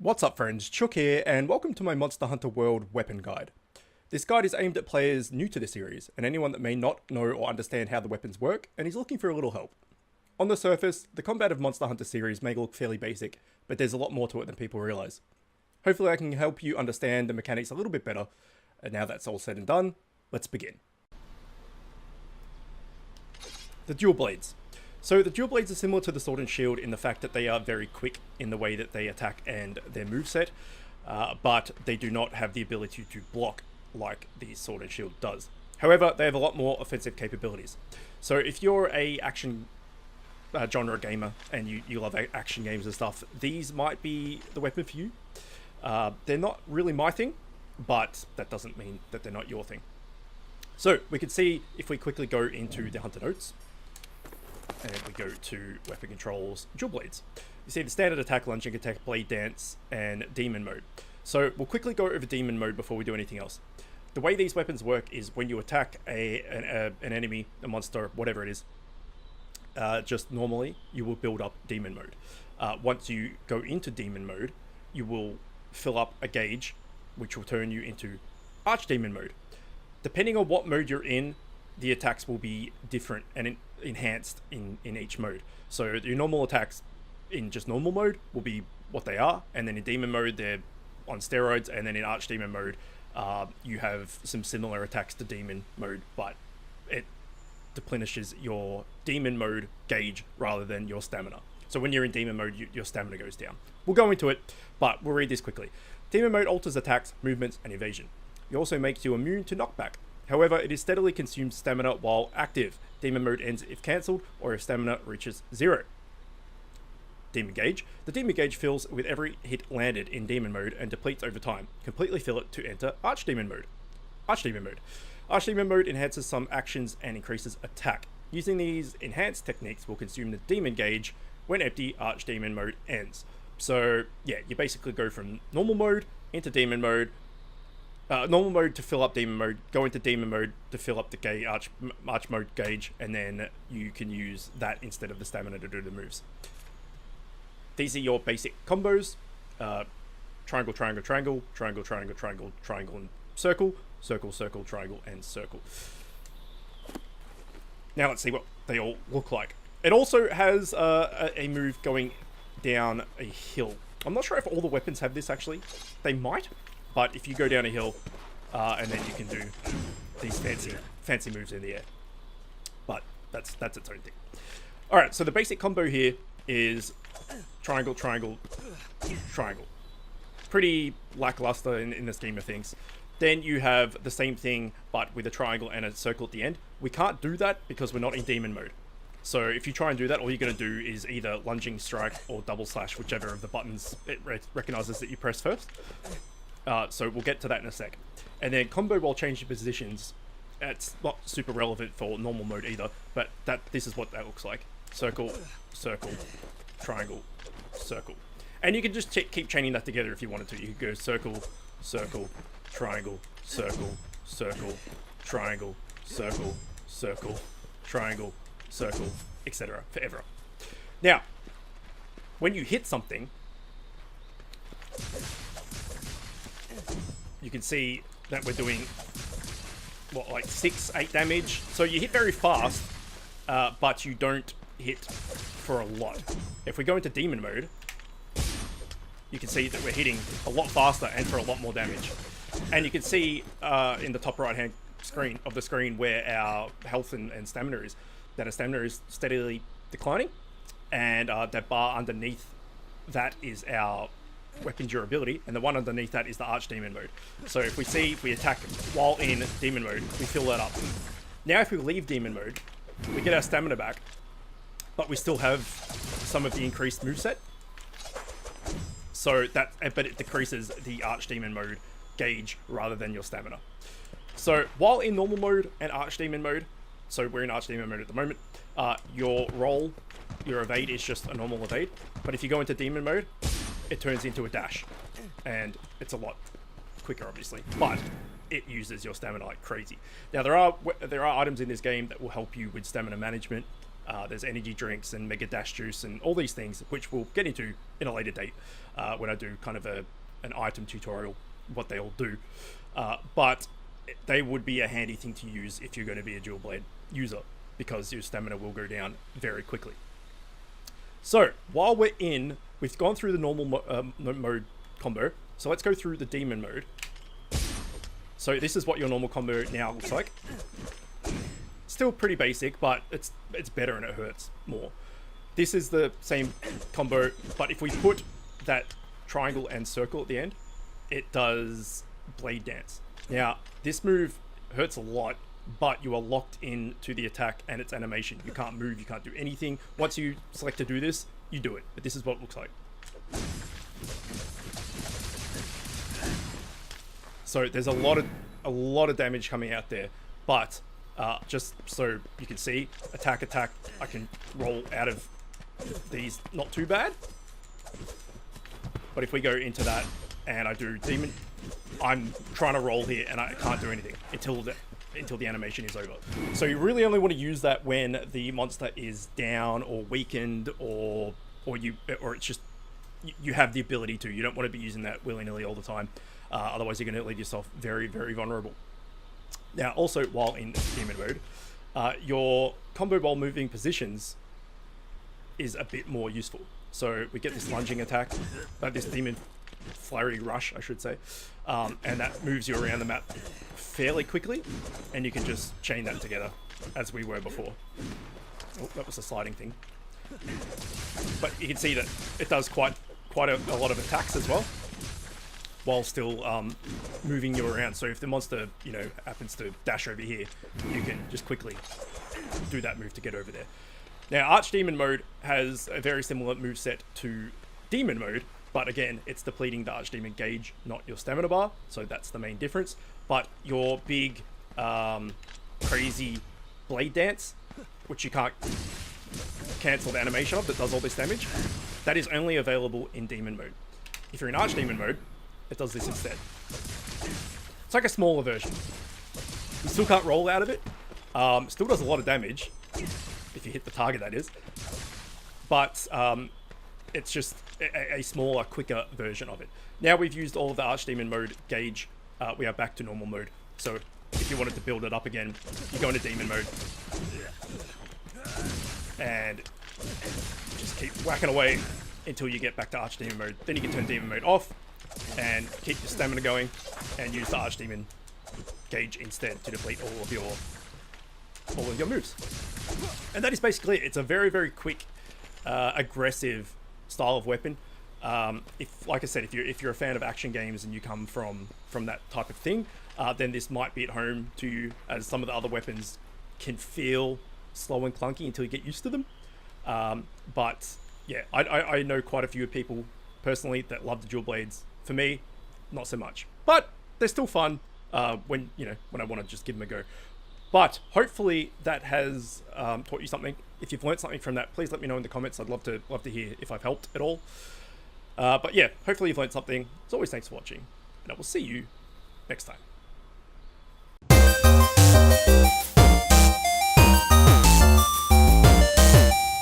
What's up friends, Chook here, and welcome to my Monster Hunter World weapon guide. This guide is aimed at players new to the series, and anyone that may not know or understand how the weapons work, and is looking for a little help. On the surface, the combat of Monster Hunter series may look fairly basic, but there's a lot more to it than people realise. Hopefully I can help you understand the mechanics a little bit better, and now that's all said and done, let's begin. The dual blades. So the dual blades are similar to the sword and shield in the fact that they are very quick in the way that they attack and their moveset, but they do not have the ability to block like the sword and shield does. However, they have a lot more offensive capabilities. So if you're a action genre gamer and you love action games and stuff, these might be the weapon for you. They're not really my thing, but that doesn't mean that they're not your thing. So we can see if we quickly go into the Hunter Notes, and we go to Weapon Controls, Dual Blades. You see the standard attack, lunging attack, blade dance, and demon mode. So we'll quickly go over demon mode before we do anything else. The way these weapons work is when you attack an enemy, a monster, whatever it is, just normally, you will build up demon mode. Once you go into demon mode, you will fill up a gauge, which will turn you into archdemon mode. Depending on what mode you're in, the attacks will be different and enhanced in each mode. So your normal attacks in just normal mode will be what they are, and then in demon mode they're on steroids, and then in archdemon mode you have some similar attacks to demon mode, but it deplenishes your demon mode gauge rather than your stamina. So when you're in demon mode, your stamina goes down. We'll go into it, but we'll read this quickly. Demon mode alters attacks, movements, and evasion. It also makes you immune to knockback. However, it is steadily consumes stamina while active. Demon mode ends if cancelled, or if stamina reaches 0. Demon gauge. The demon gauge fills with every hit landed in demon mode and depletes over time. Completely fill it to enter archdemon mode. Archdemon mode. Archdemon mode enhances some actions and increases attack. Using these enhanced techniques will consume the demon gauge. When empty, archdemon mode ends. So yeah, you basically go from normal mode into demon mode. Normal mode to fill up demon mode, go into demon mode to fill up the arch mode gauge, and then you can use that instead of the stamina to do the moves. These are your basic combos: triangle, triangle, triangle, triangle, triangle, triangle, triangle, and circle, circle, circle, triangle, and circle. Now let's see what they all look like. It also has a move going down a hill. I'm not sure if all the weapons have this actually. They might. But if you go down a hill, and then you can do these fancy moves in the air. But that's its own thing. Alright, so the basic combo here is triangle, triangle, triangle. Pretty lackluster in the scheme of things. Then you have the same thing, but with a triangle and a circle at the end. We can't do that because we're not in demon mode. So if you try and do that, all you're going to do is either lunging strike or double slash, whichever of the buttons it recognizes that you press first. So we'll get to that in a sec. And then combo while changing positions. It's not super relevant for normal mode either, but this is what that looks like. Circle, circle, triangle, circle. And you can just keep chaining that together if you wanted to. You could go circle, circle, triangle, circle, circle, triangle, circle, circle, triangle, circle, etc. forever. Now, when you hit something, you can see that we're doing, what, like 6-8 damage. So you hit very fast, but you don't hit for a lot. If we go into demon mode, you can see that we're hitting a lot faster and for a lot more damage. And you can see in the top right hand screen of the screen where our health and stamina is, that our stamina is steadily declining, and that bar underneath that is our weapon durability, and the one underneath that is the archdemon mode. So if we attack while in demon mode, we fill that up. Now if we leave demon mode, we get our stamina back, but we still have some of the increased moveset. So but it decreases the archdemon mode gauge rather than your stamina. So while in normal mode and archdemon mode, so we're in archdemon mode at the moment, your evade is just a normal evade, but if you go into demon mode, it turns into a dash, and it's a lot quicker obviously, but it uses your stamina like crazy. Now there are items in this game that will help you with stamina management, There's energy drinks and mega dash juice and all these things, which we'll get into in a later date when I do kind of an item tutorial, what they all do. But they would be a handy thing to use if you're going to be a dual blade user, because your stamina will go down very quickly. So while we've gone through the normal mode combo, so let's go through the demon mode. So this is what your normal combo now looks like. Still pretty basic, but it's better and it hurts more. This is the same combo, but if we put that triangle and circle at the end, it does blade dance. Now, this move hurts a lot, but you are locked into the attack and its animation. You can't move, you can't do anything. Once you select to do this, you do it. But this is what it looks like. So there's a lot of damage coming out there, but just so you can see, attack, I can roll out of these not too bad. But if we go into that and I do demon, I'm trying to roll here and I can't do anything until the animation is over. So you really only want to use that when the monster is down or weakened, or it's just you have the ability to. You don't want to be using that willy-nilly all the time. Otherwise, you're going to leave yourself very, very vulnerable. Now, also, while in demon mode, your combo while moving positions is a bit more useful. So we get this lunging attack, this demon flurry rush, I should say, and that moves you around the map fairly quickly, and you can just chain that together as we were before. Oh, that was a sliding thing. But you can see that it does quite a lot of attacks as well, while still moving you around. So if the monster, happens to dash over here, you can just quickly do that move to get over there. Now, Archdemon mode has a very similar moveset to Demon mode, but again, it's depleting the Archdemon gauge, not your stamina bar, so that's the main difference. But your big, crazy blade dance, which you can't cancel the animation of, that does all this damage, that is only available in Demon mode. If you're in Archdemon mode, it does this instead. It's like a smaller version. You still can't roll out of it. Still does a lot of damage, if you hit the target, that is. But it's just a smaller, quicker version of it. Now we've used all of the Archdemon mode gauge, we are back to normal mode. So if you wanted to build it up again, you go into Demon mode and just keep whacking away until you get back to Archdemon mode. Then you can turn Demon mode off and keep your stamina going and use the Archdemon gauge instead to deplete all of your moves. And that is basically it. It's a very, very quick, aggressive style of weapon. Like I said, if you're a fan of action games and you come from that type of thing, then this might be at home to you, as some of the other weapons can feel slow and clunky until you get used to them. But yeah, I know quite a few people personally that love the dual blades. For me, not so much, but they're still fun when I want to just give them a go. But hopefully that has taught you something. If you've learned something from that, please let me know in the comments. I'd love to hear if I've helped at all. But yeah, hopefully you've learned something. As always, thanks for watching, and I will see you next time.